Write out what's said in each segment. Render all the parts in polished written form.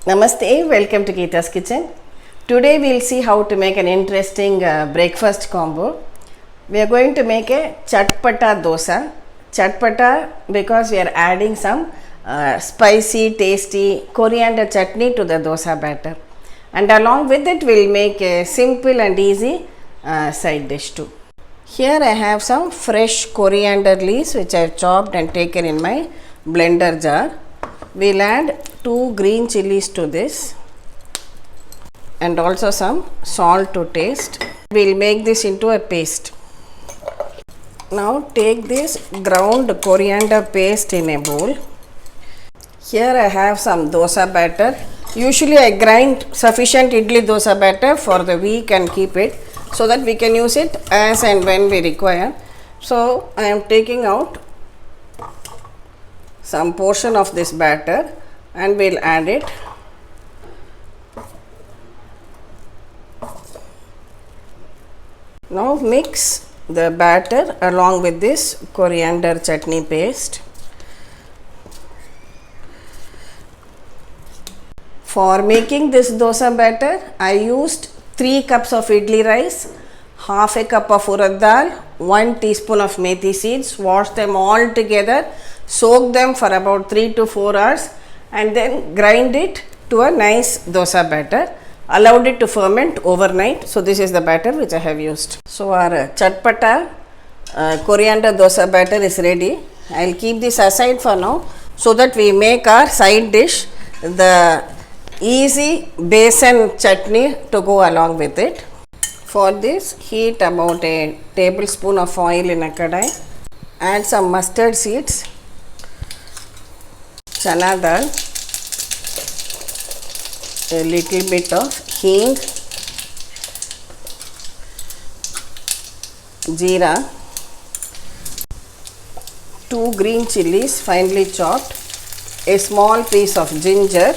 Namaste, welcome to Geeta's Kitchen. Today we will see how to make an interesting breakfast combo. We are going to make a Chatpata Dosa. Chatpata because we are adding some spicy, tasty coriander chutney to the dosa batter. And along with it we will make a simple and easy side dish too. Here I have some fresh coriander leaves which I have chopped and taken in my blender jar. We will add 2 green chillies to this and also some salt to taste. We will make this into a paste. Now take this ground coriander paste in a bowl. Here I have some dosa batter. Usually I grind sufficient idli dosa batter for the week and keep it so that we can use it as and when we require. So I am taking out some portion of this batter and we will add it. Now mix the batter along with this coriander chutney paste. For making this dosa batter, I used 3 cups of idli rice, half a cup of urad dal, 1 teaspoon of methi seeds, wash them all together, soak them for about 3 to 4 hours and then grind it to a nice dosa batter. Allowed it to ferment overnight. So this is the batter which I have used. So our Chatpata Coriander Dosa batter is ready. I will keep this aside for now so that we make our side dish, the easy besan chutney, to go along with it. For this, heat about a tablespoon of oil in a kadai. Add some mustard seeds, Channa dal, a little bit of Hing, Jeera, 2 green chillies finely chopped, a small piece of ginger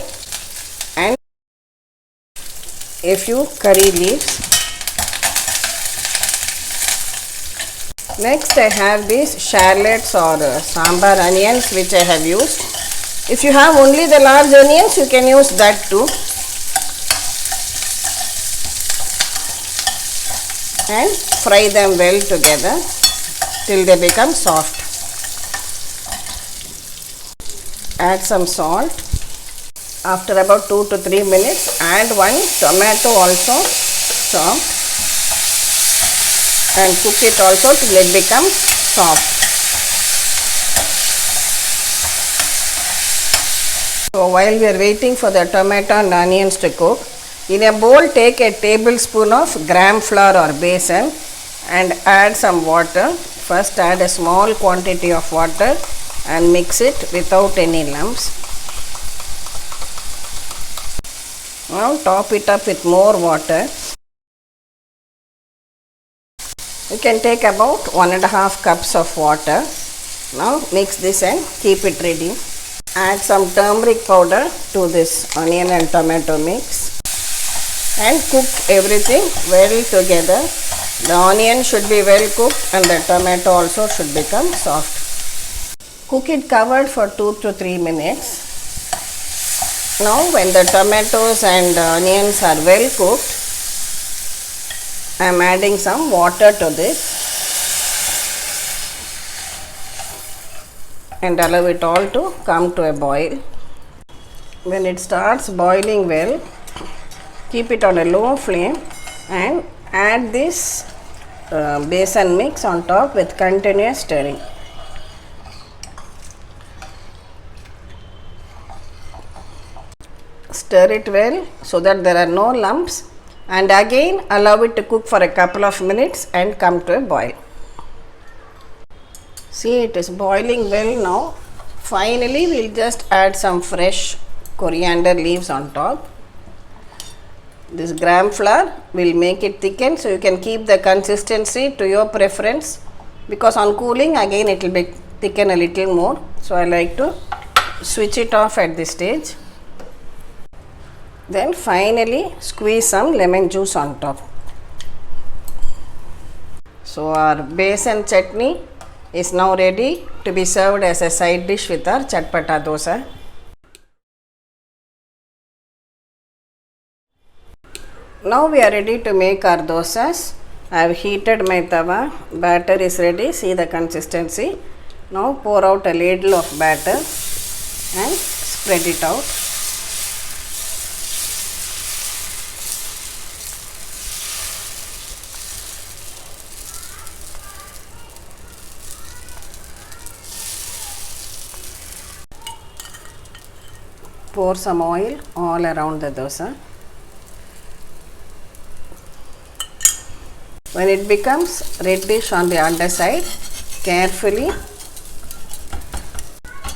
and a few curry leaves. Next I have these shallots or sambar onions which I have used. If you have only the large onions, you can use that too. And fry them well together till they become soft. Add some salt. After about 2 to 3 minutes, add 1 tomato also chopped and cook it also till it becomes soft. So while we are waiting for the tomato and onions to cook, in a bowl take a tablespoon of gram flour or besan and add some water. First add a small quantity of water and mix it without any lumps. Now top it up with more water. You can take about 1.5 cups of water. Now mix this and keep it ready. Add some turmeric powder to this onion and tomato mix and cook everything well together. The onion should be well cooked and the tomato also should become soft. Cook it covered for 2 to 3 minutes. Now when the tomatoes and onions are well cooked, I am adding some water to this and allow it all to come to a boil. When it starts boiling well, keep it on a low flame and add this besan mix on top with continuous stirring. Stir it well so that there are no lumps and again allow it to cook for a couple of minutes and come to a boil. See, it is boiling well now. Finally, we will just add some fresh coriander leaves on top. This gram flour will make it thicken, so you can keep the consistency to your preference, because on cooling again it will be thicken a little more. So I like to switch it off at this stage. Then finally squeeze some lemon juice on top. So our besan chutney is now ready to be served as a side dish with our Chatpata dosa. Now we are ready to make our dosas. I have heated my tawa. Batter is ready. See the consistency. Now pour out a ladle of batter and spread it out. Pour some oil all around the dosa. When it becomes reddish on the underside, carefully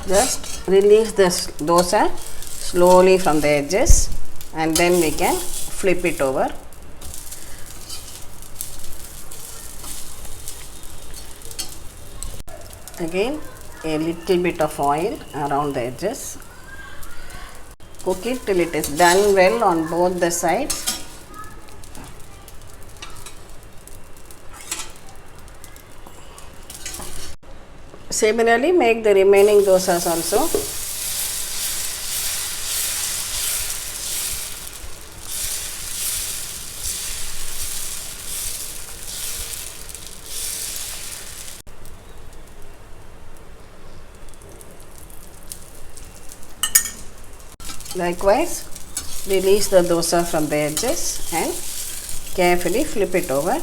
just release this dosa slowly from the edges and then we can flip it over. Again a little bit of oil around the edges. Cook it till it is done well on both the sides. Similarly, make the remaining dosas also. Likewise, release the dosa from the edges and carefully flip it over.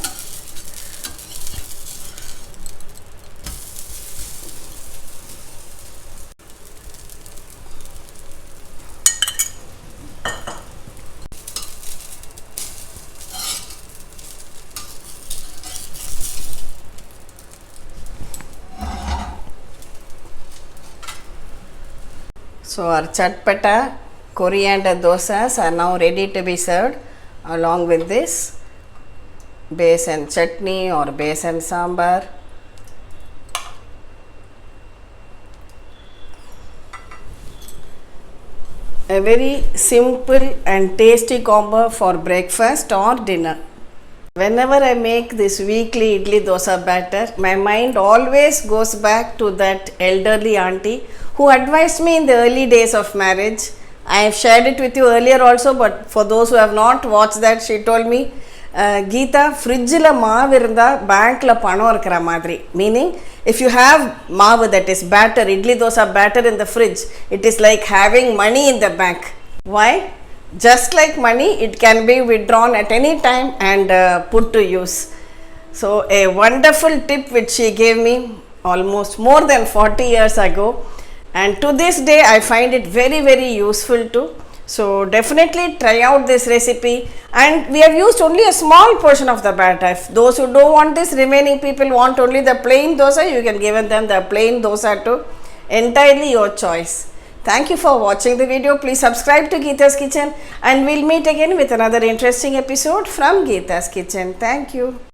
So our Chatpata Coriander Dosas are now ready to be served along with this Besan Chutney or Besan Sambar. A very simple and tasty combo for breakfast or dinner. Whenever I make this weekly idli dosa batter, my mind always goes back to that elderly auntie who advised me in the early days of marriage. I have shared it with you earlier also, but for those who have not watched that, she told me, Geeta, fridge la maavu irundha bank la panam irukra madri. Meaning, if you have maavu, that is batter, idli dosa batter in the fridge, it is like having money in the bank. Why? Just like money, it can be withdrawn at any time and put to use. So, a wonderful tip which she gave me almost more than 40 years ago. And to this day, I find it very, very useful too. So, definitely try out this recipe. And we have used only a small portion of the batter. If those who don't want this, remaining people want only the plain dosa, you can give them the plain dosa too. Entirely your choice. Thank you for watching the video. Please subscribe to Geeta's Kitchen and we'll meet again with another interesting episode from Geeta's Kitchen. Thank you.